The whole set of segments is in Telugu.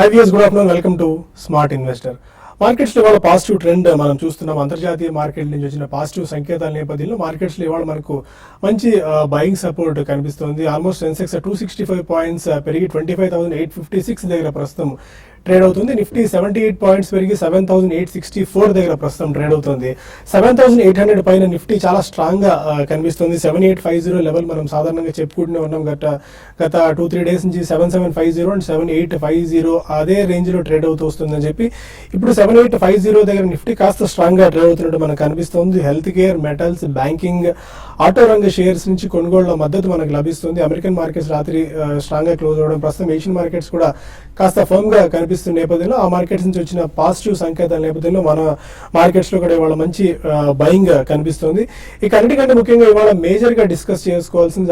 High viewers, good afternoon. Welcome to smart investor. Markets లో ఇవాళ పాజిటివ్ ట్రెండ్ మనం చూస్తున్నాం. అంతర్జాతీయ మార్కెట్ నుంచి వచ్చిన పాజిటివ్ సంకేతాల నేపథ్యంలో మార్కెట్స్ లో ఇవాళ మనకు మంచి బయింగ్ సపోర్ట్ కనిపిస్తుంది. ఆల్మోస్ట్ సెన్సెక్స్ 265 పాయింట్స్ పెరిగి 25,856 దగ్గర ప్రస్తుతం ట్రేడ్ అవుతుంది. నిఫ్టీ 78 పాయింట్స్ పెరిగి 7,864 దగ్గర ప్రస్తుతం ట్రేడ్ అవుతుంది. 7,800 పైన నిఫ్టీ చాలా స్ట్రాంగ్ గా కనిపిస్తుంది. 7850 లెవెల్ మనం సాధారణంగా చెప్పుకుంటూనే ఉన్నాం. గత 2-3 డేస్ నుంచి 7750 అండ్ 7850 అదే రేంజ్ లో ట్రేడ్ అవుతూ వస్తుందని చెప్పి ఇప్పుడు 7850 దగ్గర నిఫ్టీ కాస్త స్ట్రాంగ్ గా ట్రేడ్ అవుతున్నట్టు మనకు కనిపిస్తుంది. Health care, metals, banking, auto రంగ షేర్స్ నుంచి కొనుగోళ్ల మద్దతు మనకు లభిస్తుంది. అమెరికన్ మార్కెట్స్ రాత్రి స్ట్రాంగ్ గా క్లోజ్ అవడం, ప్రస్తుతం ఏషియన్ మార్కెట్స్ కూడా కాస్త ఫర్మ్ గా కనిపిస్తున్న నేపథ్యంలో ఆ మార్కెట్స్ నుంచి వచ్చిన పాజిటివ్ సంకేతాల నేపథ్యంలో మన మార్కెట్స్ లో కూడా ఇవాళ మంచి బయింగ్ కనిపిస్తుంది. ఇక అన్నిటికంటే ముఖ్యంగా ఇవాళ మేజర్ గా డిస్కస్ చేసుకోవాల్సింది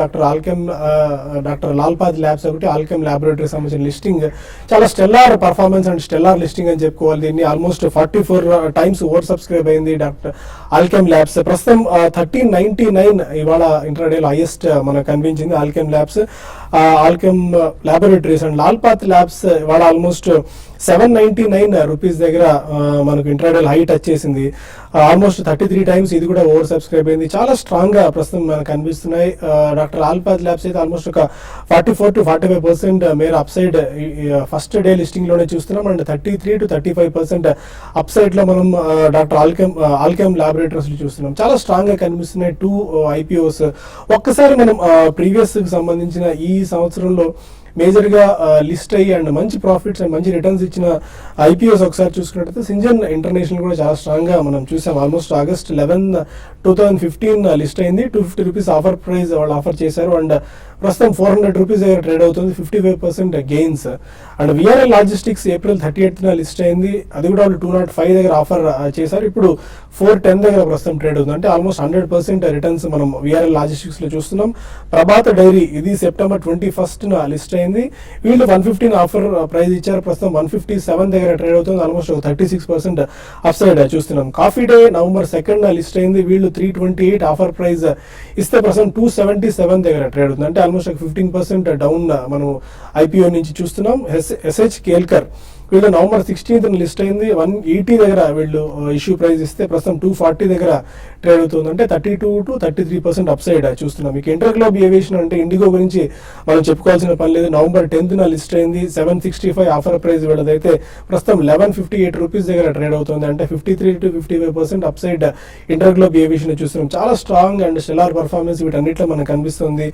డాక్టర్ లాల్ పాథ్ ల్యాబ్స్ ఒకటి, ఆల్కెమ్ ల్యాబొరేటరీ సంబంధించిన లిస్టింగ్ చాలా stellar performance and stellar listing అని చెప్పుకోవాలి. దీన్ని ఆల్మోస్ట్ 44 టైమ్స్ ఓవర్ సబ్స్క్రైబ్ అయింది డాక్టర్ ఆల్కెమ్ ల్యాబ్స్. ప్రస్తుతం 1399 ఇవాళ ఇంట్రాడే లో హైయెస్ట్ మనకు కనిపించింది Alkem labs, Alkem laboratories and Lal Path labs ఇవాళ ఆల్మోస్ట్ 799 రూపీస్ దగ్గర మనకు ఇంట్రాడే హై టచ్ చేసింది. ఆల్మోస్ట్ 33 టైమ్స్ ఇది కూడా ఓవర్ సబ్స్క్రైబ్ అయింది. చాలా స్ట్రాంగ్ గా ప్రస్తుతం మనకు కనిపిస్తున్నాయి. డాక్టర్ లాల్ పాథ్ ల్యాబ్స్ అయితే ఆల్మోస్ట్ ఒక 44 to 45% మేర up side first day listing లోనే చూస్తున్నాం. అండ్ 33 to 35% అప్ సైడ్ లో మనం డాక్టర్ ఆల్కెమ్ ల్యాబొరేటరీస్ చూస్తున్నాం. చాలా స్ట్రాంగ్ గా కనిపిస్తున్నాయి 2 IPOs. ఒక్కసారి మనం ప్రీవియస్ కి సంబంధించిన ఈ సంవత్సరంలో మేజర్ గా లిస్ట్ అయ్యి అండ్ మంచి ప్రాఫిట్స్ అండ్ మంచి రిటర్న్స్ ఇచ్చిన IPOs ఒకసారి చూసుకున్నట్లయితే సింజన్ ఇంటర్నేషనల్ కూడా చాలా స్ట్రాంగ్ గా మనం చూసాం. ఆల్మోస్ట్ August 11, 2015 లిస్ట్ అయింది. 250 రూపీస్ ఆఫర్ ప్రైస్ వాళ్ళు ఆఫర్ చేశారు అండ్ ప్రస్తుతం 400 రూపీస్ దగ్గర ట్రేడ్ అవుతుంది. 55% gains. And VRL logistics April 38 list అయింది. అది కూడా వాళ్ళు 205 దగ్గర ఆఫర్ చేశారు. ఇప్పుడు 410 దగ్గర ప్రస్తుతం ట్రేడ్ అవుతుంది. అంటే ఆల్మోస్ట్ 100% రిటర్న్స్ మనం VRL లాజిస్టిక్స్ లో చూస్తున్నాం. ప్రభాత డైరీ ఇది September 21 లిస్ట్ అయింది. వీళ్ళు 115 ఆఫర్ ప్రైస్ ఇచ్చారు. ప్రస్తుతం 157 దగ్గర ట్రేడ్ అవుతుంది. ఆల్మోస్ట్ 36% అప్ సైడ్ చూస్తున్నాం. కాఫీ డే November 2 లిస్ట్ అయింది. వీళ్ళు 328 ఆఫర్ ప్రైస్ ఇస్తే ప్రస్తుతం 277 దగ్గర ట్రేడ్ అవుతుంది. అంటే ఆల్మోస్ట్ 15% డౌన్ మనం IPO నుంచి చూస్తున్నాం. SH కేల్కర్ వీళ్ళు November 16 లిస్ట్ అయింది. 180 దగ్గర వీళ్ళు ఇష్యూ ప్రైస్ ఇస్తే ప్రస్తుతం 240 దగ్గర ట్రేడ్ అవుతుంది. అంటే 32 to 33% అప్ సైడ్ చూస్తున్నాం. ఇక ఇంటర్గ్లోబ్ ఏవియేషన్ అంటే ఇండిగో గురించి మనం చెప్పుకోవాల్సిన పని లేదు. November 10 లిస్ట్ అయింది. 765 ఆఫర్ ప్రైస్ వీళ్ళదైతే ప్రస్తుతం 1158 రూపీస్ దగ్గర ట్రేడ్ అవుతుంది. అంటే 53 to 55% up side InterGlobe aviation చూస్తున్నాం. చాలా స్ట్రాంగ్ అండ్ స్టెల్లార్ పర్ఫార్మెన్స్ వీటన్నిటిలో మనకు కనిపిస్తుంది.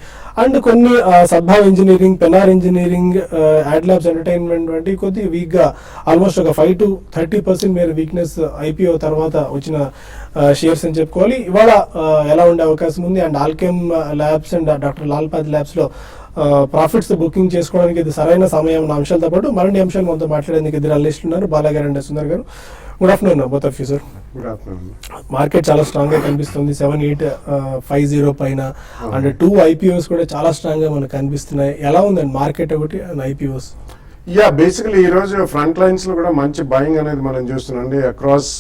అండ్ కొన్ని Sadbhav engineering, Penar engineering, Adlabs entertainment వంటి కొద్ది వీక్ గా ఆల్మోస్ట్ ఒక 5 to 30% మేర వీక్నెస్ IPO తర్వాత వచ్చిన షేర్స్ అని చెప్పుకోవాలి. ఇవాళ ఎలా ఉండే అవకాశం ఉంది and Alkem labs and doctor Lal Path labs లో ప్రాఫిట్స్ బుకింగ్ చేసుకోవడానికి ఇది సరైన సమయం అన్న అంశాలతో పాటు మరిన్ని అంశాలు మనతో మాట్లాడేందుకు ఇద్దరు అనలిస్టులు ఉన్నారు, బాలా గారు అండ్ సుందర్ గారు. Good afternoon both of you sir. Good afternoon. Market చాలా స్ట్రాంగ్ గా కనిపిస్తుంది. 7850 పైన అండ్ 2 IPOs కూడా చాలా స్ట్రాంగ్ గా మనకు కనిపిస్తున్నాయి. ఎలా ఉందండి మార్కెట్ ఒకటి అండ్ IPOs? బేసికలీ ఈ రోజు ఫ్రంట్ లైన్స్ లో కూడా మంచి బయింగ్ అనేది మనం చూస్తున్నాం. అక్రాస్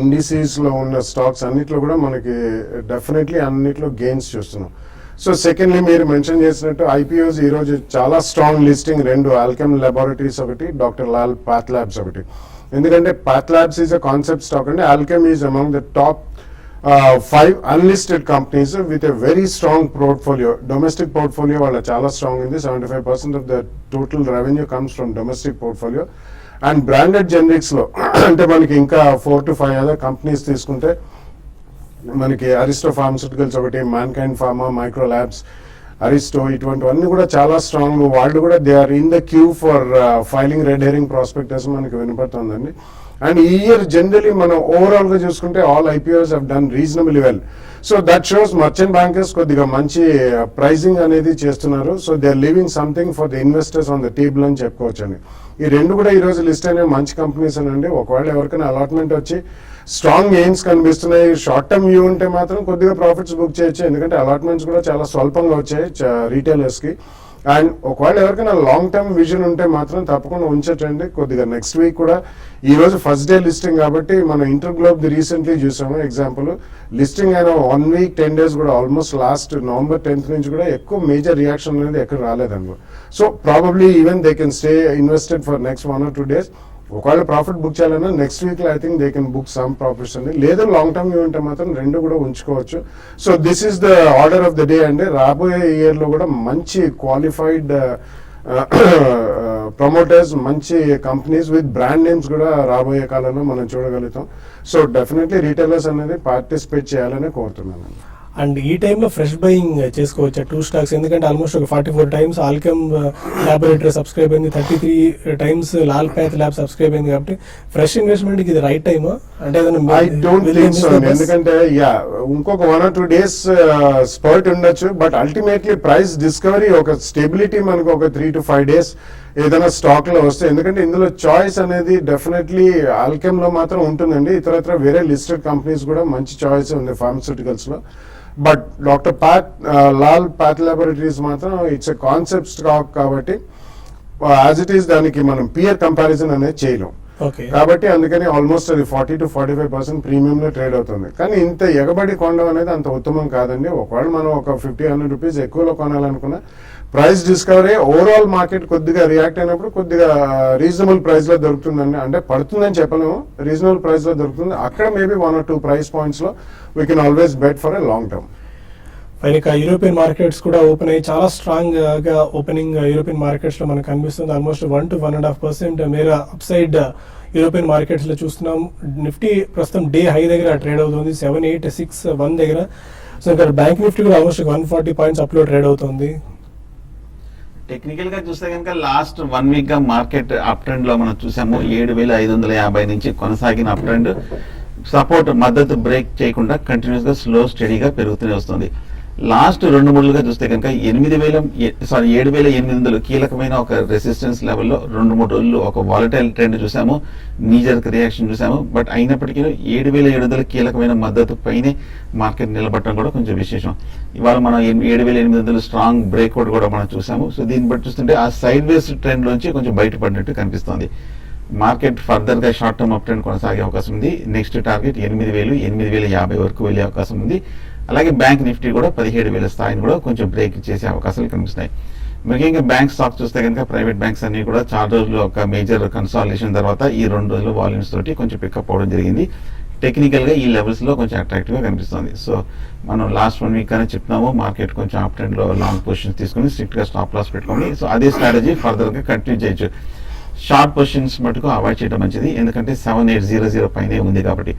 ఇండిసీస్ లో ఉన్న స్టాక్స్ అన్నిట్లో కూడా మనకి డెఫినెట్లీ అన్నిట్లో గెయిన్స్ చూస్తున్నాం. సో సెకండ్లీ మీరు మెన్షన్ చేసినట్టు IPOs ఈ రోజు చాలా స్ట్రాంగ్ లిస్టింగ్. 2 ఆల్కెమ్ ల్యాబొరేటరీస్ ఒకటి, డాక్టర్ లాల్ పాథ్ ల్యాబ్స్ ఒకటి. ఎందుకంటే Path labs is a concept stock అండి. Alkem is among the top 5 unlisted companies with a very strong portfolio. Domestic portfolio వాళ్ళ చాలా స్ట్రాంగ్ ఉంది. 75% of the total revenue comes from domestic portfolio. And branded generics లో అంటే మనకి ఇంకా 4 to 5 అదర్ కంపెనీస్ తీసుకుంటే మనకి అరిస్టో ఫార్మస్యూటికల్స్ ఒకటి, Mankind pharma, micro labs, Aristo, ఇటువంటివన్నీ కూడా చాలా స్ట్రాంగ్. వాళ్ళు కూడా they are in the queue for filing red herring prospectus మనకి వినపడుతుందండి. అండ్ ఈ ఇయర్ జనరలీ మనం ఓవరాల్ గా చూసుకుంటే all IPOs have done reasonably well. So that shows merchant bankers కొద్దిగా మంచి ప్రైజింగ్ అనేది చేస్తున్నారు. So they are leaving something for the investors on the table అని చెప్పుకోవచ్చు అండి. ఈ రెండు కూడా ఈ రోజు లిస్ట్ అయిన మంచి కంపెనీస్ అనండి. ఒకవేళ ఎవరికైనా అలాట్మెంట్ వచ్చి స్ట్రాంగ్ గెయిన్స్ కనిపిస్తున్నాయి, షార్ట్ టర్మ్ వ్యూ ఉంటే మాత్రం కొద్దిగా ప్రాఫిట్స్ బుక్ చేయొచ్చు. ఎందుకంటే అలాట్మెంట్స్ కూడా చాలా స్వల్పంగా వచ్చాయి రీటైలర్స్ కి. అండ్ ఒకవేళ ఎవరికైనా లాంగ్ టర్మ్ విజన్ ఉంటే మాత్రం తప్పకుండా ఉంచటండి. కొద్దిగా నెక్స్ట్ వీక్ కూడా ఈ రోజు ఫస్ట్ డే లిస్టింగ్ కాబట్టి మనం ఇంటర్ గ్లోబ్ ది రీసెంట్లీ చూసాము ఎగ్జాంపుల్. లిస్టింగ్ అయిన 1 వీక్ 10 days కూడా ఆల్మోస్ట్ లాస్ట్ November 10th నుంచి కూడా ఎక్కువ మేజర్ రియాక్షన్ అనేది ఎక్కడ రాలేదనుకో. So probably even they can stay invested for next 1 or 2 days. ఒకవేళ ప్రాఫిట్ బుక్ చేయాలన్నా నెక్స్ట్ వీక్ లో I think they can book some profits అండి. లేదా లాంగ్ టర్మ్ ఉంటే మాత్రం రెండు కూడా ఉంచుకోవచ్చు. So this is the order of the day అండి. రాబోయే ఇయర్ లో కూడా మంచి క్వాలిఫైడ్ ప్రమోటర్స్, మంచి కంపెనీస్ విత్ బ్రాండ్ నేమ్స్ కూడా రాబోయే కాలంలో మనం చూడగలుగుతాం. సో డెఫినెట్లీ రీటైలర్స్ అనేది పార్టిసిపేట్ చేయాలని కోరుతున్నాను. అండ్ ఈ టైంలో ఫ్రెష్ బయింగ్ చేసుకోవచ్చు 2 stocks, ఎందుకంటే ఆల్మోస్ట్ ఒక 44 times ఆల్కెమ్ ల్యాబొరేటరీ సబ్స్క్రైబ్ అయింది, 33 times Lal path lab subscribe అయింది. కాబట్టి ఫ్రెష్ ఇన్వెస్ట్మెంట్ ఇది రైట్ టైమా? అంటే ఐ డోంట్ థింక్ సో, ఎందుకంటే ఇంకొక 1 or 2 days స్పర్ట్ ఉండొచ్చు. బట్ అల్టిమేట్లీ ప్రైస్ డిస్కవరీ, ఒక స్టెబిలిటీ మనకు ఒక 3 to 5 days ఏదైనా స్టాక్ లో వస్తే, ఎందుకంటే ఇందులో చాయిస్ అనేది డెఫినెట్లీ ఆల్కెమ్ లో మాత్రం ఉంటుందండి. ఇతరత్ర వేరే లిస్టెడ్ కంపెనీస్ కూడా మంచి చాయిస్ ఉంది ఫార్మస్యూటికల్స్ లో. But doctor Lal path laboratories మాత్రం ఇట్స్ ఎ కాన్సెప్ట్ స్టాక్ కాబట్టి యాజ్ ఇట్ ఈస్ దానికి మనం పియర్ కంపారిజన్ అనేది చేయలేం. కాబట్టి అందుకని ఆల్మోస్ట్ అది 40 to 45% ప్రీమియం లో ట్రేడ్ అవుతుంది. కానీ ఇంత ఎగబడి కొనడం అనేది అంత ఉత్తమం కాదండి. ఒకవేళ మనం ఒక 50-100 రూపీస్ ఎక్కువలో కొనాలనుకున్నా ప్రైస్ డిస్కవరీ ఓవరాల్ మార్కెట్ కొద్దిగా రియాక్ట్ అయినప్పుడు కొద్దిగా రీజనబుల్ ప్రైస్ లో దొరుకుతుందండి. అంటే పడుతుందని చెప్పలేము, రీజనబుల్ ప్రైస్ లో దొరుకుతుంది. అక్కడ మేబీ 1 or 2 price points లో we can always bet for a long term. పైన యూరోపియన్ మార్కెట్స్ కూడా ఓపెన్ అయ్యి చాలా స్ట్రాంగ్ గా ఓపెనింగ్ యూరోపియన్ మార్కెట్స్ లో మనకు కనిపిస్తుంది. ఆల్మోస్ట్ 1 to 1.5% మేర అప్ సైడ్ యూరోపియన్ మార్కెట్స్ లో చూస్తున్నాం. నిఫ్టీ ప్రస్తుతం డే హై దగ్గర ట్రేడ్ అవుతుంది 7861 దగ్గర. సో ఇక్కడ బ్యాంక్ నిఫ్టీ కూడా ఆల్మోస్ట్ 140 points అప్ లో ట్రేడ్ అవుతుంది. టెక్నికల్ గా చూస్తే కనుక లాస్ట్ 1 week గా మార్కెట్ అప్ ట్రెండ్ లో మనం చూసాము. 7550 నుంచి కొనసాగిన అప్ ట్రెండ్ సపోర్ట్ మద్దతు బ్రేక్ చేయకుండా కంటిన్యూస్ గా స్లో స్టడీగా పెరుగుతూనే వస్తుంది. లాస్ట్ 2-3 చూస్తే కనుక 7800 కీలకమైన ఒక రెసిస్టెన్స్ లెవెల్లో 2-3 రోజులు ఒక వాలటైల్ ట్రెండ్ చూసాము, నీజర్ రియాక్షన్ చూసాము. బట్ అయినప్పటికీ 7700 కీలకమైన మద్దతు పైనే మార్కెట్ నిలబడటం కూడా కొంచెం విశేషం. ఇవాళ మనం 7800 స్ట్రాంగ్ బ్రేక్అవుట్ కూడా మనం చూసాము. సో దీన్ని బట్టి చూస్తుంటే ఆ సైడ్ వేస్ ట్రెండ్ నుంచి కొంచెం బయటపడినట్టు కనిపిస్తోంది. మార్కెట్ ఫర్దర్ గా షార్ట్ టర్మ్ అప్ ట్రెండ్ కొనసాగే అవకాశం ఉంది. నెక్స్ట్ టార్గెట్ 8000-8050 వరకు వెళ్ళే అవకాశం ఉంది. అలాగే బ్యాంక్ నిఫ్టీ కూడా 17,000 స్థాయిని కూడా కొంచెం బ్రేక్ చేసే అవకాశాలు కనిపిస్తున్నాయి. ముఖ్యంగా బ్యాంక్ స్టాక్ చూస్తే కనుక ప్రైవేట్ బ్యాంక్స్ అన్ని కూడా 4 రోజులు ఒక మేజర్ కన్సాలిడేషన్ తర్వాత ఈ 2 రోజులు వాల్యూమ్స్ తోటి కొంచెం పికప్ అవడం జరిగింది. టెక్నికల్ గా ఈ లెవెల్స్ లో కొంచెం అట్రాక్టివ్ గా కనిపిస్తుంది. సో మనం లాస్ట్ 1 week గానే చెప్తున్నాము మార్కెట్ కొంచెం అప్ ట్రెండ్ లో లాంగ్ పొజిషన్స్ తీసుకుని స్ట్రిక్ట్ గా స్టాప్ లాస్ పెట్టుకోండి. సో అదే స్ట్రాటజీ ఫర్దర్ గా కంటిన్యూ చేయొచ్చు. షార్ట్ పొజిషన్స్ మటుకు అవాయిడ్ చేయడం మంచిది, ఎందుకంటే 7800 పైనే ఉంది కాబట్టి.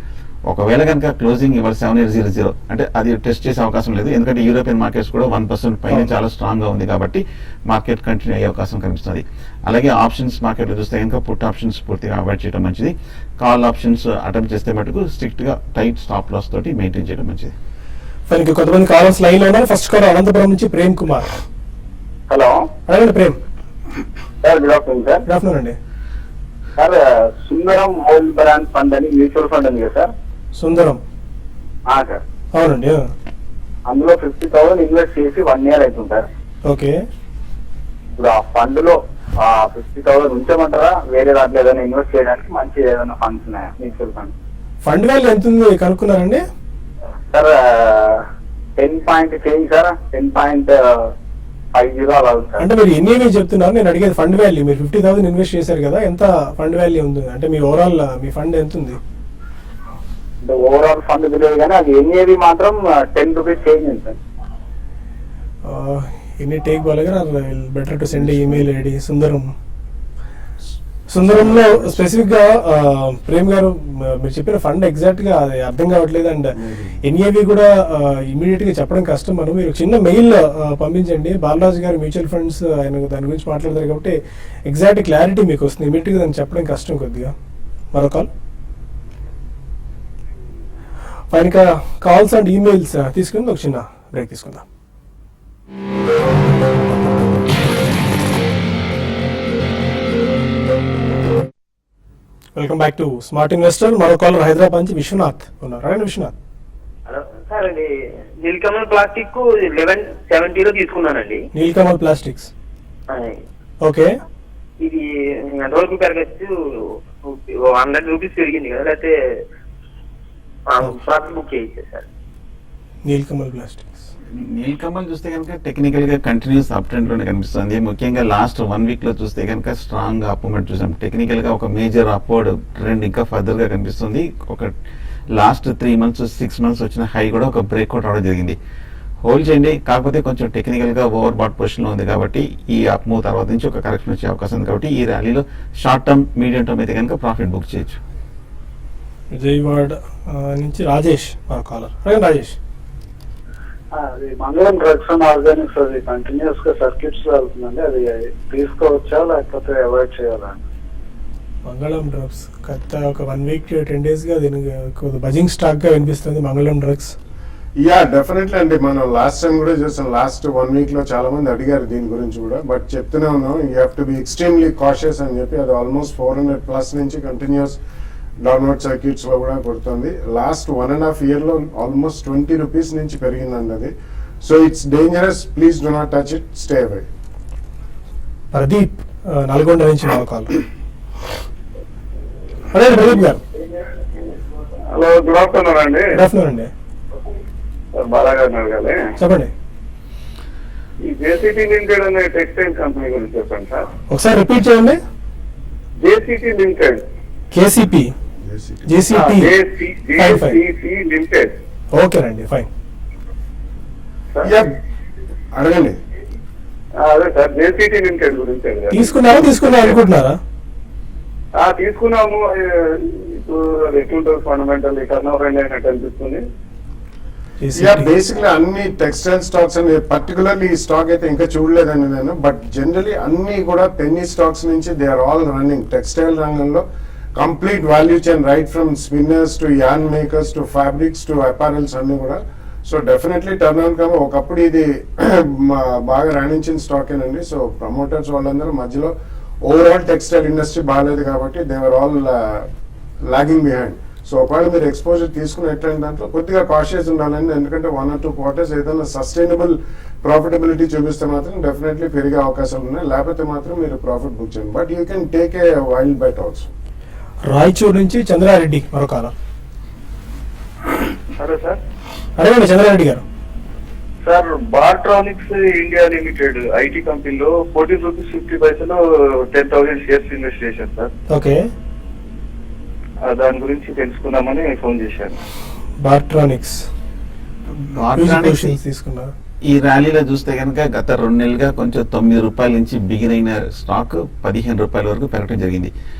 ఒకవేళ కనుక క్లోజింగ్ ఇవాళ 7800 అంటే అది టెస్ట్ చేసే అవకాశం లేదు, ఎందుకంటే యూరోపియన్ మార్కెట్స్ కూడా 1% పైన చాలా స్ట్రాంగ్ గా ఉంది కాబట్టి మార్కెట్ కంటిన్యూ అయ్యే అవకాశం కనిపిస్తుంది. అలాగే ఆప్షన్స్ మార్కెట్లో చూస్తే కనుక పుట్ ఆప్షన్స్ పూర్తిగా అవాయిడ్ చేయడం మంచిది. కాల్ ఆప్షన్స్ అటెంప్ట్ చేస్తే మటుకు స్ట్రిక్ట్ గా టైట్ స్టాప్ లాస్ తోటి మెయింటైన్ చేయడం మంచిది. కొంతమంది కాలర్స్ లైన్ లో ఉన్నారు. ఫస్ట్ కాల్ అనంతపురం నుంచి ప్రేమ్ కుమార్. హలో అడగండి Prem. Sir good afternoon sir. Good afternoon అండి. సార్ సుందరం హోల్ బ్రాండ్ ఫండ్ అని మ్యూచువల్ ఫండ్ ఉంది కదా సార్. సుందరం సార్ అవునండి. అందులో 50,000 ఇన్వెస్ట్ చేసి 1 year అవుతుంది సార్. ఓకే, ఇప్పుడు ఆ ఫండ్ లో 50,000 ఉంచమంటారా, వేరే దాంట్లో ఏదైనా ఇన్వెస్ట్ చేయడానికి మంచి ఏదైనా ఫండ్స్ ఉన్నాయా మ్యూచువల్ ఫండ్? ఫండ్ వాల్యూ ఎంత ఉంది కనుక్కున్నారండి? సార్ 10 చేంజ్ సార్, 10.50 అలా ఉంది సార్. అంటే మీరు ఎన్ని చెప్తున్నారు, నేను అడిగేది ఫండ్ వాల్యూ. మీరు 50,000 ఇన్వెస్ట్ చేశారు కదా, ఎంత ఫండ్ వాల్యూ ఉంది? అంటే మీ ఓవరాల్ మీ ఫండ్ ఎంత ఉంది? ఓవరాల్ ఫండ్ తెలియదు కానీ అది ఎన్ఏవి మాత్రం 10 రూపీస్ చేంజ్ ఉంది సార్. ఎన్ని టేక్ బాగా better to send email ID. సుందరంలో స్పెసిఫిక్ గా ప్రేమ్ గారు మీరు చెప్పిన ఫండ్ ఎగ్జాక్ట్ గా అది అర్థం కావట్లేదు. అండ్ ఎన్ఏవి కూడా ఇమీడియట్ గా చెప్పడం కష్టం. మీరు చిన్న మెయిల్ పంపించండి. బాలరాజు గారు మ్యూచువల్ ఫండ్స్ ఆయన దాని గురించి మాట్లాడతారు కాబట్టి ఎగ్జాక్ట్ క్లారిటీ మీకు వస్తుంది. ఇమీడియట్ గా దాన్ని చెప్పడం కష్టం కొద్దిగా. మరో కాల్ పైన కాల్స్ అండ్ ఈమెయిల్స్ తీసుకుని ఒక చిన్న బ్రేక్ తీసుకుందాం. Welcome back to smart investor. మరో కాలర్ హైదరాబాద్ నుంచి విశ్వనాథ్ ఉన్నారు. రండి విశ్వనాథ్. హలో సార్, అది నీలకమల్ ప్లాస్టిక్ 1170 తీసుకున్నానండి. Neelakamal plastics okay. ఇది ఎంతవరకు పెరగచ్చు? 100 రూపీస్ పెరిగింది కదా, లేకపోతే ప్రాఫిట్ బుక్ చేయొచ్చు సార్? నీల్కమల్ ప్లాస్టిక్స్. నీల్కమల్ చూస్తే కనుక టెక్నికల్ గా కంటిన్యూస్ అప్ ట్రెండ్ లోనే కనిపిస్తుంది. ముఖ్యంగా లాస్ట్ 1 వీక్ లో చూస్తే కనుక స్ట్రాంగ్ అప్మూవ్మెంట్ చూసాం. టెక్నికల్ గా ఒక మేజర్ అప్వర్డ్ ట్రెండ్ ఇంకా ఫర్దర్ గా కనిపిస్తుంది. ఒక లాస్ట్ 3 months 6 months వచ్చిన హై కూడా ఒక బ్రేక్అవుట్ అవడం జరిగింది. హోల్డ్ చేయండి, కాకపోతే కొంచెం టెక్నికల్ గా ఓవర్ బాట్ పొజిషన్ లో ఉంది కాబట్టి ఈ అప్ మూవ్ తర్వాత నుంచి ఒక కరెక్షన్ వచ్చే అవకాశం ఉంది కాబట్టి ఈ ర్యాలీలో షార్ట్ టర్మ్ మీడియం టర్మ్ అయితే కనుక ప్రాఫిట్ బుక్ చేయొచ్చు. విజయవాడ నుంచి రాజేష్ మా కాలర్. అదే రాజేష్. అది మంగళం డ్రగ్స్ అండ్ ఆర్గానిక్స్ అది కంటిన్యూస్ గా సర్క్యూట్స్ లో వెళ్తుందండి, అది తీసుకోవచ్చా లేకపోతే అవాయిడ్ చేయాలా? మంగళం డ్రగ్స్ గత ఒక 1 week 10 days గా దీనికి బజింగ్ స్టాక్ గా వినిపిస్తుంది మంగళం డ్రగ్స్. యా డెఫినెట్లీ అండి, మనం లాస్ట్ టైం కూడా చూసాం. లాస్ట్ 1 week లో చాలా మంది అడిగారు దీని గురించి కూడా, బట్ చెప్తూనే ఉన్నాం you have to be extremely cautious అని చెప్పి. అది ఆల్మోస్ట్ 400+ నుంచి కంటిన్యూస్ డౌన్వర్డ్ సర్క్యూట్స్ లో కూడా కొడుతుంది. లాస్ట్ 1.5 year లో ఆల్మోస్ట్ 20 రూపీస్ నుంచి పెరిగిందండి అది. So it's dangerous, please do not touch it, stay away. Pradeep Nalgonda నుంచి మా కాలర్. అదే ప్రదీప్ గారు. హలో, గుడ్ ఆఫ్టర్నూన్ అండి. గుడ్ ఆఫ్టర్నూన్ అండి. బాలాగారు అడగాలి. చెప్పండి. ఈ జేసీటీ లిమిటెడ్ అనే టెక్స్టైల్ కంపెనీ గురించి చెప్పండి సార్. ఒకసారి రిపీట్ చేయండి. JCT limited. KCP. JCT limited. ఓకేనండి, ఫైన్. అడగండి. అదే సార్, జేసీటీ లిమిటెడ్ గురించి అడగాలి. తీసుకున్నారా అనుకుంటున్నారా? తీసుకున్నాము. ఇప్పుడు ఎట్లుంటుంది ఫండమెంటల్ టర్న్ ఓవర్ అయినట్టు అనిపిస్తుంది. బేసిక్లీ అన్ని టెక్స్టైల్ స్టాక్స్ అని పర్టికులర్లీ ఈ స్టాక్ అయితే ఇంకా చూడలేదండి నేను, బట్ జనరలీ అన్ని కూడా పెన్నీ స్టాక్స్ నుంచి they are all running. Textile రంగంలో complete value chain, right from spinners to yarn makers to fabrics to apparels అన్ని కూడా. సో డెఫినెట్లీ టర్న్ ఆన్ కాదు. ఒకప్పుడు ఇది బాగా రాణించిన స్టాకేనండి. సో ప్రమోటర్స్ వాళ్ళందరూ మధ్యలో ఓవరాల్ టెక్స్టైల్ ఇండస్ట్రీ బాగాలేదు కాబట్టి they are all lagging behind. So ఒకవేళ మీరు ఎక్స్పోజర్ తీసుకున్నట్లయితే దాంట్లో కొద్దిగా కాషియస్ ఉండాలండి, ఎందుకంటే 1 or 2 quarters ఏదైనా సస్టైనబుల్ ప్రాఫిటబిలిటీ చూపిస్తే మాత్రం డెఫినెట్లీ పెరిగే అవకాశాలు ఉన్నాయి. లేకపోతే మాత్రం మీరు ప్రాఫిట్ బుక్ చేయండి, but you can take a wild bet also. Raichur నుంచి చంద్రారెడ్డి మరో కాలం. సరే సార్. అడగండి చంద్రారెడ్డి గారు. Sir, Bartronics India limited IT కంపెనీలో 14 రూపీస్ 50 పైసలు 10,000 షేర్స్ ఇన్వెస్ట్ చేశాను సార్. ఓకే. దాని గురించి తెలుసుకుందామని ఫోన్ చేశాను. బార్ట్రానిక్స్ Bartronics తీసుకున్నారు. ఈ ర్యాలీలో చూస్తే కనుక గత 2 నెలలుగా కొంచెం 9 రూపాయల నుంచి బిగిన్ అయిన స్టాక్ 15 రూపాయల వరకు పెరగడం జరిగింది.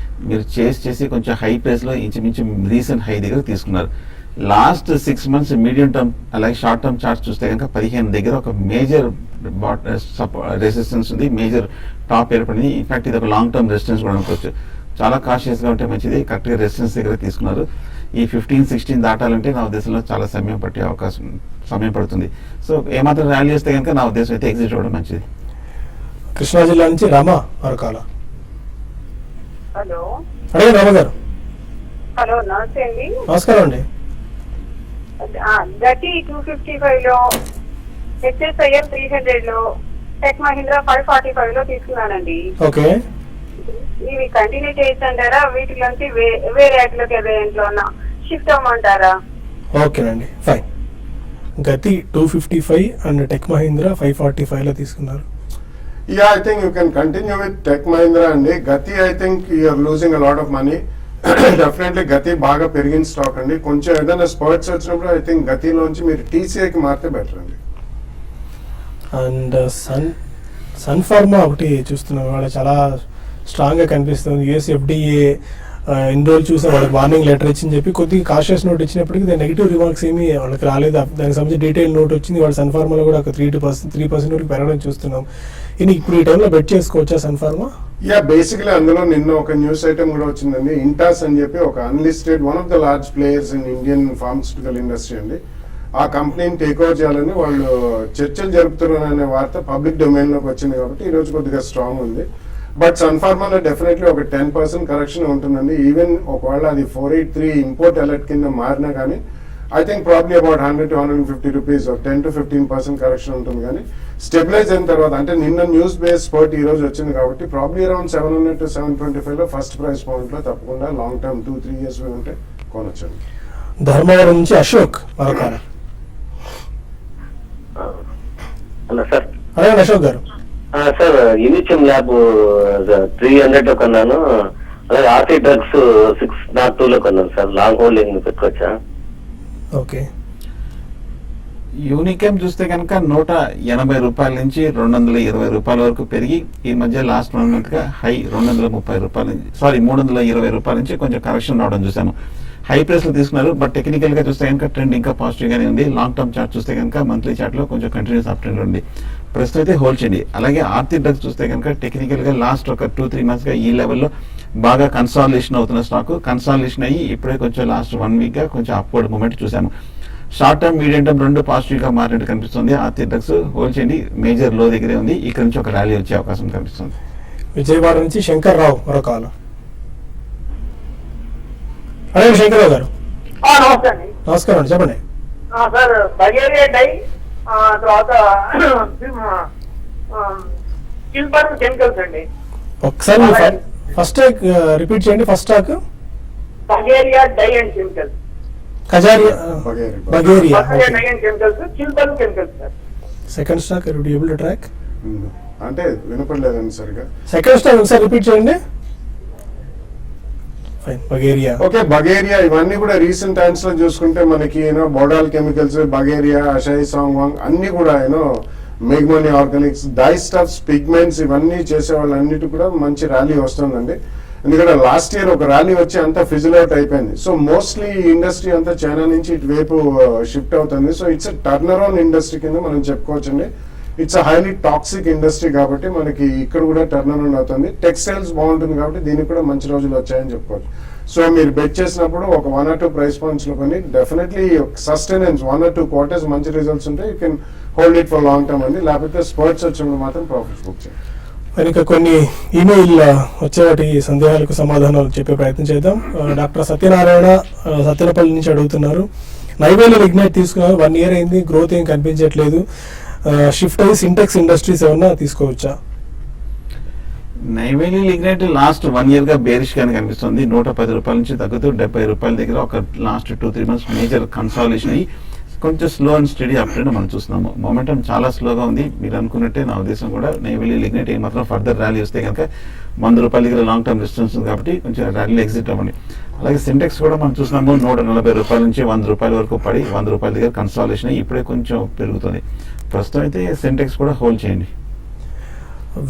మీరు చేసి కొంచెం హై ప్రైస్ లో ఇంచుమించు రీసెంట్ హై దగ్గర తీసుకున్నారు. లాస్ట్ 6 months మీడియం టర్మ్ అలాగే షార్ట్ టర్మ్ చార్ట్స్ చూస్తే కనుక 15 దగ్గర ఒక మేజర్ రెసిస్టెన్స్ ఉంది, మేజర్ టాప్ ఏర్పడింది. ఇన్ఫాక్ట్ ఇది ఒక లాంగ్ టర్మ్ రెసిస్టెన్స్ కూడా అనుకోవచ్చు. చాలా కాషియస్ గా ఉంటే మంచిది. కరెక్ట్ గా రెసిస్టెన్స్ దగ్గర తీసుకున్నారు. ఈ 15-16 దాటాలంటే నా ఉద్దేశంలో చాలా సమయం పడుతుంది. సో ఏమాత్రం ర్యాలీ చేస్తే కనుక నా ఉద్దేశం అయితే ఎగ్జిట్ అవ్వడం మంచిది. కృష్ణా జిల్లా నుంచి రమ మరొకాల. హలో. అడగండి రమ గారు. హలో, నమస్తే అండి. నమస్కారం అండి. గతి 255 లో, హెచ్ఎస్ఐఎల్ 300 లో, టెక్ మహీంద్రా 545 లో తీసుకున్నానండి. ఓకే. ఇవి కంటిన్యూ చేయించంటారా? వీటిలోంచి వేరే యాక్ట్లోకి ఏదైనా షిఫ్ట్ అవ్వమంటారా? ఓకేనండి, ఫైన్. గతి 255 అండ్ టెక్ మహీంద్రా 545 లో తీసుకున్నారు. Yeah, I think you can continue with Tech Mahindra అండి. గతి I think you are losing a lot of money. Definitely గతి బాగా పెరిగిన స్టాక్ అండి. కొంచెం ఏదైనా స్పర్ట్స్ వచ్చినప్పుడు ఐ థింక్ గతిలోంచి మీరు టీసీఐకి మారితే బెటర్ అండి. అండ్ సన్ ఫార్మా ఒకటి చూస్తున్నాం, వాళ్ళ చాలా స్ట్రాంగ్గా కనిపిస్తుంది. యూఎస్ ఎఫ్డిఏ ఇన్ని రోజులు చూసా వాళ్ళకి వార్నింగ్ లెటర్ ఇచ్చింది చెప్పి కొద్దిగా కాషియస్ నోట్ ఇచ్చినప్పటికీ దాని నెగిటివ్ రిమార్క్స్ ఏమీ వాళ్ళకి రాలేదు. దానికి సంబంధించి డీటెయిల్ నోట్ వచ్చింది. వాళ్ళ సన్ ఫార్మాలో కూడా ఒక 3% వరకు పెరగడం చూస్తున్నాం. ఇది ఇప్పుడు ఈ టైంలో బెట్ చేసుకోవచ్చా సన్ ఫార్మా? యా, బేసిక్లీ అందులో నిన్న ఒక న్యూస్ ఐటమ్ కూడా వచ్చిందండి. ఇంటాస్ అని చెప్పి ఒక unlisted one of the large players in Indian pharmaceutical industry అండి. ఆ కంపెనీని టేక్ ఓవర్ చేయాలని వాళ్ళు చర్చలు జరుపుతున్నారనే వార్త పబ్లిక్ డొమైన్ లోకి వచ్చింది కాబట్టి ఈ రోజు కొద్దిగా స్ట్రాంగ్ ఉంది. బట్ సన్ ఫార్మాలో డెఫినెట్లీ ఒక 10% కరెక్షన్ ఉంటుందండి. ఈవెన్ ఒకవేళ అది 483 ఇంపోర్ట్ అలర్ట్ కింద మారినా కానీ I think probably about 100 to 150 rupees 10 to 15% correction ఉంటుంది. కానీ స్టెబిలైజ్ అయిన తర్వాత అంటే నిన్న న్యూస్ బేస్ స్పర్ట్ ఈ రోజు వచ్చింది కాబట్టి ప్రాబ్లీ అరౌండ్ 700 to 725 లో ఫస్ట్ ప్రైస్ పాయింట్ లో తప్పకుండా లాంగ్ టర్మ్ 2-3 years ఉంటే కొనొచ్చండి. ధర్మవరం నుంచి అశోక్ మరొక హలో సార్. అడగండి అశోక్ గారు. సార్ యూనిచమ్ ల్యాబ్ 300 లో కొన్నాను, అలాగే ఆర్టీ డ్రగ్స్ 602 లో కొన్నాను సార్. లాంగ్ హోల్డింగ్ పెట్టుకోవచ్చా? ఓకే. యూనికెమ్ చూస్తే కనుక 180 రూపాయల నుంచి 220 రూపాయల వరకు పెరిగి ఈ మధ్య లాస్ట్ 1 month గా హై 230 రూపాయల సారీ 320 రూపాయల నుంచి కొంచెం కరెక్షన్ రావడం చూసాము. హై ప్రైస్ లో తీసుకున్నారు, బట్ టెక్నికల్ గా చూస్తే కనుక ట్రెండ్ ఇంకా పాజిటివ్ గానే ఉంది. లాంగ్ టర్మ్ చార్ట్ చూస్తే కనుక మంత్లీ చార్ట్ లో కొంచెం కంటిన్యూస్ అప్ ట్రెండ్ ఉంది. ప్రస్తుతం అయితే హోల్డ్ చేయండి. అలాగే ఆర్తి డ్రగ్స్ చూస్తే కనుక టెక్నికల్ గా లాస్ట్ ఒక 2-3 months గా ఈ లెవెల్లో బాగా కన్సాలిడేషన్ అవుతున్న స్టాక్ కన్సాలిడేషన్ అయ్యి ఇప్పుడే కొంచెం లాస్ట్ 1 week గా కొంచెం అప్వర్డ్ మూమెంట్ చూసాము. షార్ట్ టర్మ్ మీడియం టర్మ్ రెండు పాజిటివ్ గా మారినట్టు కనిపిస్తుంది. ఆర్తి డ్రగ్స్ హోల్డ్ చేయండి. మేజర్ లో దగ్గరే ఉంది. ఇక్కడ నుంచి ఒక ర్యాలీ వచ్చే అవకాశం కనిపిస్తుంది. విజయవాడ నుంచి శంకర్ రావు మరొక కాలం. అడగండి శంకర్ రావు గారు. నమస్తే అండి. నమస్కారం అండి, చెప్పండి. సార్ బగేరియా డై తర్వాత చిల్బర్న్ కెమికల్స్ అండి. ఒకసారి ఫస్ట్ స్టాక్ రిపీట్ చేయండి. First stock Bageria dye and chemicals. Kajaria Bageria. Bageria dye and chemicals, Chilburn chemicals sir. Second stock able to track. అంటే వినపడలేదండి సరిగా. సెకండ్ స్టాక్ ఒకసారి రిపీట్ చేయండి. ఫైన్. బగేరియా. ఓకే, బగేరియా ఇవన్నీ కూడా రీసెంట్ టైమ్స్ లో చూసుకుంటే మనకి బోడాల్ కెమికల్స్, బగేరియా, అషాయి సాంగ్వాంగ్ అన్ని కూడా మేఘ్మనీ ఆర్గానిక్స్, డై స్టఫ్స్, పిగ్మెంట్స్ ఇవన్నీ చేసే వాళ్ళన్నిటి కూడా మంచి ర్యాలీ వస్తుందండి. ఎందుకంటే లాస్ట్ ఇయర్ ఒక ర్యాలీ వచ్చి అంతా ఫిజిల్ అవుట్ అయిపోయింది. సో మోస్ట్లీ ఇండస్ట్రీ అంతా చైనా నుంచి ఇటువైపు షిఫ్ట్ అవుతుంది. So it's turn around industry కింద మనం చెప్పుకోవచ్చండి. ఇట్స్ హైలీ టాక్సిక్ ఇండస్ట్రీ కాబట్టి మనకి ఇక్కడ కూడా టర్న్ అరౌండ్ అవుతుంది. టెక్స్టైల్స్ బాగుంటుంది కాబట్టి దీనికి కూడా మంచి రోజులు వచ్చాయని చెప్పుకోవచ్చు. సో మీరు బెట్ చేసినప్పుడు ఒక 1 or 2 ప్రైస్ పాయింట్స్ లో కొని డెఫినెట్లీ సస్టైనెన్స్ 1 or 2 quarters మంచి రిజల్ట్స్ ఉంటే you can hold it for long term అండి. లేకపోతే స్పర్ట్స్ వచ్చినప్పుడు మాత్రం ప్రాఫిట్స్ బుక్ చేయండి. వెనుక కొన్ని ఈమెయిల్ వచ్చే వాటి సందేహాలకు సమాధానాలు చెప్పే ప్రయత్నం చేద్దాం. డాక్టర్ సత్యనారాయణ సత్యనపల్లి నుంచి అడుగుతున్నారు. నైవేలియన్ ఇగ్నైట్ తీసుకున్నారు, 1 year అయింది, గ్రోత్ ఏం కనిపించట్లేదు. షిఫ్ట్ అయ్యి సింటెక్స్ ఇండస్ట్రీస్ ఏమన్నా తీసుకోవచ్చా? నైవేలియన్ ఇగ్నైట్ లాస్ట్ 1 year గా బేరిష్ గానే కనిపిస్తుంది. 110 రూపాయల నుంచి తగ్గుతూ 70 రూపాయల దగ్గర ఒక లాస్ట్ 2-3 months మేజర్ కన్సాలిడేషన్ అయ్యి కొంచెం slow and study up trend మనం చూస్తున్నాము. మొమెంటం చాలా స్లోగా ఉంది. మీరు అనుకున్నట్టే నా ఉద్దేశం కూడా నైవేలియన్ ఇగ్నైట్ ఏమాత్రం ఫర్దర్ ర్యాలీ వస్తే కనుక 100 రూపాయల దగ్గర లాంగ్ టర్మ్ డిస్టెన్స్ ఉంది కాబట్టి కొంచెం ర్యాలీ ఎగ్జిట్ అవ్వండి. అలాగే సింటెక్స్ కూడా మనం చూస్తున్నాము 140 రూపాయల నుంచి 100 రూపాయల వరకు పడి 100 రూపాయల దగ్గర కన్సాలిడేషన్ అయ్యి ఇప్పుడే కొంచెం పెరుగుతుంది. ప్రస్తుతం అయితే సింటెక్స్ కూడా హోల్డ్ చేయండి.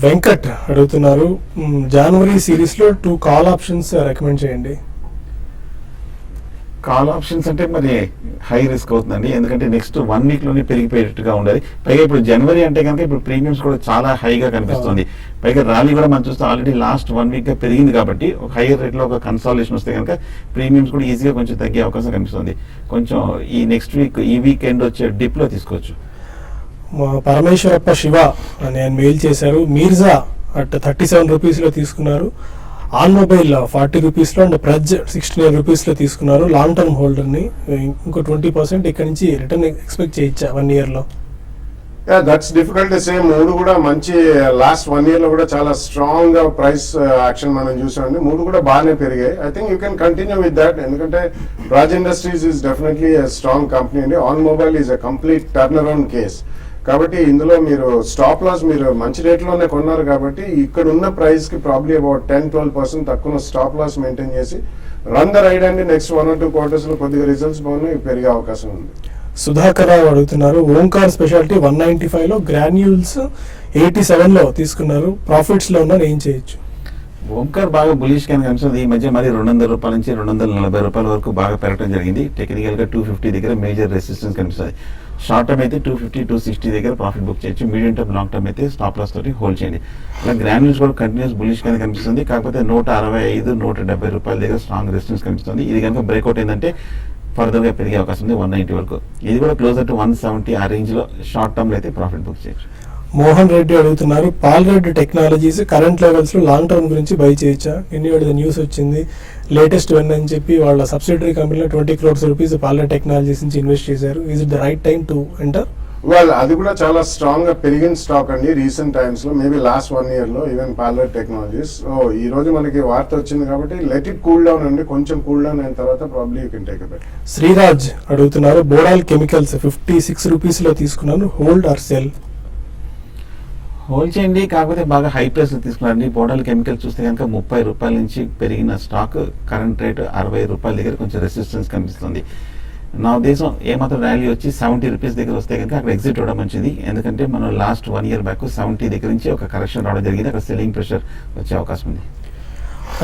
వెంకట్ అడుగుతున్నారు, జనవరి సిరీస్ లో 2 కాల్ ఆప్షన్స్ రికమెండ్ చేయండి. కాల్ ఆప్షన్స్ అంటే మరి హై రిస్క్ అవుతుందండి. ఎందుకంటే నెక్స్ట్ 1 week లోనే పెరిగిపోయేట్టుగా ఉండాలి. పైగా ఇప్పుడు జనవరి అంటే కనుక ఇప్పుడు ప్రీమియమ్స్ కూడా చాలా హైగా కనిపిస్తుంది. పైగా ర్యాలీ కూడా మనం చూస్తే ఆల్రెడీ లాస్ట్ 1 week గా పెరిగింది కాబట్టి ఒక హైయర్ రేట్ లో ఒక కన్సాలిడేషన్ వస్తే కనుక ప్రీమియమ్స్ కూడా ఈజీగా కొంచెం తగ్గే అవకాశం కనిపిస్తుంది. కొంచెం ఈ నెక్స్ట్ వీక్ ఈ వీకెండ్ వచ్చే డిప్ లో తీసుకోవచ్చు. పరమేశ్వరప్ప శివ నేను మెయిల్ చేశారు. మీర్జా అట్ 37 రూపీస్ లో తీసుకున్నారు. ఆన్ మొబైల్ 40 రూపీస్ లో అండ్ ప్రజ్ 69 రూపీస్ లో తీసుకున్నారు. లాంగ్ టర్మ్ హోల్డర్ ని ఇంకో 20% ఇక్కడ నుంచి రిటర్న్ ఎక్స్పెక్ట్ చేయొచ్చా 1 year లో? That's difficult to say. మూడు కూడా మంచి లాస్ట్ 1 year లో కూడా చాలా స్ట్రాంగ్ గా ప్రైస్ యాక్షన్ మనం చూసామండి. మూడు కూడా బాగానే పెరిగాయి. I think you can continue with that. ఎందుకంటే Raj industries is definitely strong company అండి. OnMobile is a complete turn around case కాబట్టి ఇందులో మీరు స్టాప్ లాస్ మీరు మంచి రేట్లోనే కొన్నారు కాబట్టి ఇక్కడ ఉన్న ప్రైస్ కి ప్రాబ్లీ అబౌట్ 10-12% తక్కువ స్టాప్ లాస్ మెయింటైన్ చేసి రన్ ద రైడ్ అండి. నెక్స్ట్ 1 or 2 quarters లో కొద్దిగా రిజల్ట్స్ బాగున్నాయి, పెరిగే అవకాశం ఉంది. సుధాకర్ రావు అడుగుతున్నారు, ఓంకార్ స్పెషాలిటీ 195 లో గ్రాన్యూల్స్ 87 లో తీసుకున్నారు. ప్రాఫిట్స్ లో ఉన్నారు, ఏం చేయొచ్చు? ఓంకార్ బాగా బులిష్ గా కనిపిస్తుంది. ఈ మధ్య మరి 200 రూపాయల నుంచి 240 రూపాయల వరకు బాగా పెరగడం జరిగింది. టెక్నికల్ గా 250 దగ్గర మేజర్ రెసిస్టెన్స్ కనిపిస్తుంది. షార్ట్ టర్మ్ అయితే 250-260 దగ్గర ప్రాఫిట్ బుక్ చేయొచ్చు. మీడియం టర్మ్ లాంగ్ టర్మ్ అయితే స్టాప్ లాస్ తోటి హోల్డ్ చేయండి. అలా గ్రాన్యూల్స్ కూడా కంటిన్యూస్ బులిష్ గానే కనిపిస్తుంది. కాకపోతే 165-170 రూపాయల దగ్గర స్ట్రాంగ్ రెసిస్టెన్స్ కనిపిస్తుంది. ఇది కనుక బ్రేక్అవుట్ ఏంటంటే ఫర్దర్ గా పెరిగే అవకాశం ఉంది 190 వరకు. ఇది కూడా క్లోజర్ టు 170 ఆ రేంజ్ లో షార్ట్ టర్మ్ లో అయితే ప్రాఫిట్ బుక్ చేయొచ్చు. మోహన్ రెడ్డి అడుగుతున్నారు, పాల్రెడ్డి టెక్నాలజీస్ కరెంట్ లెవెల్స్ లో లాంగ్ టర్మ్ గురించి బై చేయొచ్చా? నిన్న న్యూస్ వచ్చింది, లేటెస్ట్ వన్ అని చెప్పి వాళ్ళ సబ్సిడరీ కంపెనీలో 20 crores రూపీస్ పాల్రెడ్డి టెక్నాలజీస్ నుంచి ఇన్వెస్ట్ చేశారు. Is it the right time to enter? వాళ్ళు అది కూడా చాలా స్ట్రాంగ్ గా పెరిగిన స్టాక్ అండి రీసెంట్ టైమ్స్ లో, మేబీ లాస్ట్ 1 year లో ఈవెన్ పార్లర్ టెక్నాలజీస్. ఈ రోజు మనకి వార్త వచ్చింది కాబట్టి లెట్ ఇట్ కూల్ డౌన్ అండి, కొంచెం కూల్ డౌన్ అయిన తర్వాత probably you can take a bet. Sriraj అడుగుతున్నారు, బోడాల్ కెమికల్స్ 56 రూపీస్ లో తీసుకున్నాను, హోల్డ్ ఆర్ సెల్? హోల్డ్ చేయండి, కాకపోతే బాగా హై ప్రైస్ తీసుకున్నారండి. బోడాల్ కెమికల్ చూస్తే కనుక 30 రూపాయల నుంచి పెరిగిన స్టాక్ కరెంట్ రేట్ 60 రూపాయల దగ్గర కొంచెం రెసిస్టెన్స్ కనిపిస్తుంది. నా ఉద్దేశం ఏమాత్రం ర్యాలీ వచ్చి 70 రూపీస్ దగ్గర వస్తే కనుక అక్కడ ఎగ్జిట్ అవ్వడం మంచిది. ఎందుకంటే మనం లాస్ట్ 1 year బ్యాక్ 70 దగ్గర నుంచి ఒక కరెక్షన్ రావడం జరిగింది, అక్కడ సెల్లింగ్ ప్రెషర్ వచ్చే అవకాశం ఉంది.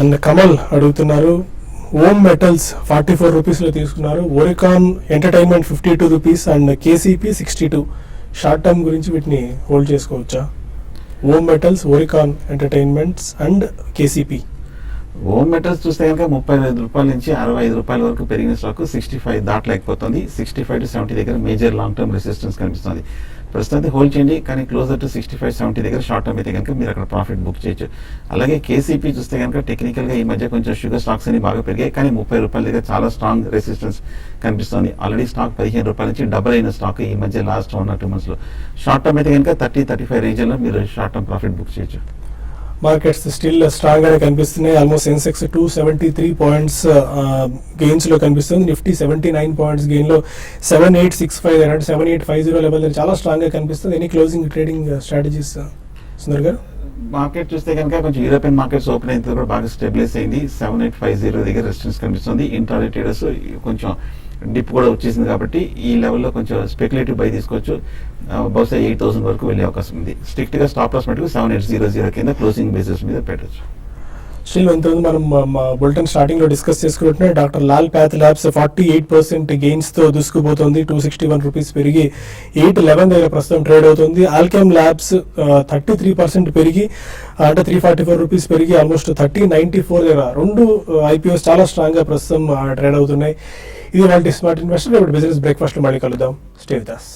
అండ్ కమల్ అడుగుతున్నారు, ఓమ్ మెటల్స్ 44 రూపీస్ లో తీసుకున్నారు, Oricon entertainment 52 rupees and KCP 62. Short term గురించి వీటిని హోల్డ్ చేసుకోవచ్చా? Om metals, Oricon entertainments and KCP. Om metals చూస్తే కనుక 35 రూపాయల నుంచి 65 రూపాయల వరకు పెరిగిన స్టాక్ 65 దాటలేకపోతుంది. 65 to 70 దగ్గర మేజర్ లాంగ్ టర్మ్ రెసిస్టెన్స్ కనిపిస్తుంది. ప్రస్తుతం హోల్డ్ చేయండి, కానీ క్లోజర్ టు 65-70 దగ్గర షార్ట్ టర్మ్ అయితే కనుక మీరు అక్కడ ప్రాఫిట్ బుక్ చేయొచ్చు. అలాగే కేసీపీ చూస్తే కనుక టెక్నికల్ గా ఈ మధ్య కొంచెం షుగర్ స్టాక్స్ అని బాగా పెరిగాయి, కానీ 30 రూపాయల దగ్గర చాలా స్ట్రాంగ్ రెసిస్టెన్స్ కనిపిస్తుంది. ఆల్రెడీ స్టాక్ 15 రూపాయల నుంచి డబుల్ అయిన స్టాక్ ఈ మధ్య లాస్ట్ 1 or 2 months లో. షార్ట్ టర్మ్ అయితే కనుక 30-35 రేంజ్ లో మీరు షార్ట్ టర్మ్ ప్రాఫిట్ బుక్ చేయొచ్చు. మార్కెట్స్ స్టిల్ స్ట్రాంగ్ గానే కనిపిస్తున్నాయి. ఆల్మోస్ట్ సెన్సెక్స్ 273 పాయింట్స్ గెయిన్స్ లో కనిపిస్తుంది. నిఫ్టీ 79 పాయింట్స్ గెయిన్ లో 7865 అంటే 7850 లెవెల్ చాలా స్ట్రాంగ్ గా కనిపిస్తుంది. Any closing trading strategies Sundar గారు? మార్కెట్ చూస్తే కనుక కొంచెం యూరోపియన్ మార్కెట్స్ ఓపెన్ అయితే కూడా బాగా స్టెబిలైజ్ అయింది. 7850 దగ్గర రెసిస్టెన్స్ కనిపిస్తుంది. ఇంట్రాడే ట్రేడర్స్ కొంచెం డిప్ కూడా వచ్చేసింది కాబట్టి ఈ లెవెల్లో కొంచెం స్పెక్యులేటివ్ బై తీసుకోవచ్చు. బహుశా 8000 వరకు వెళ్ళే అవకాశం ఉంది. స్ట్రిక్ట్ గా స్టాప్ లాస్ మటుకు 7800 కింద క్లోజింగ్ బేసిస్ మీద పెట్టచ్చు. స్టిల్ ఎంతమంది మనం బులెటిన్ స్టార్టింగ్ లో డిస్కస్ చేసుకుంటున్నాం. Doctor Lal path labs 48% gains తో దూసుకుపోతుంది. 261 రూపీస్ పెరిగి 811 దగ్గర ప్రస్తుతం ట్రేడ్ అవుతుంది. ఆల్కెమ్ ల్యాబ్స్ 33% పెరిగి అంటే 344 రూపీస్ పెరిగి ఆల్మోస్ట్ 3094 దగ్గర. రెండు ఐపీఓస్ చాలా స్ట్రాంగ్ గా ప్రస్తుతం ట్రేడ్ అవుతున్నాయి. ఇది వాళ్ళ స్మార్ట్ ఇన్వెస్టర్. బిజినెస్ బ్రేక్ఫాస్ట్ లో మళ్ళీ కలుద్దాం. Stay with us.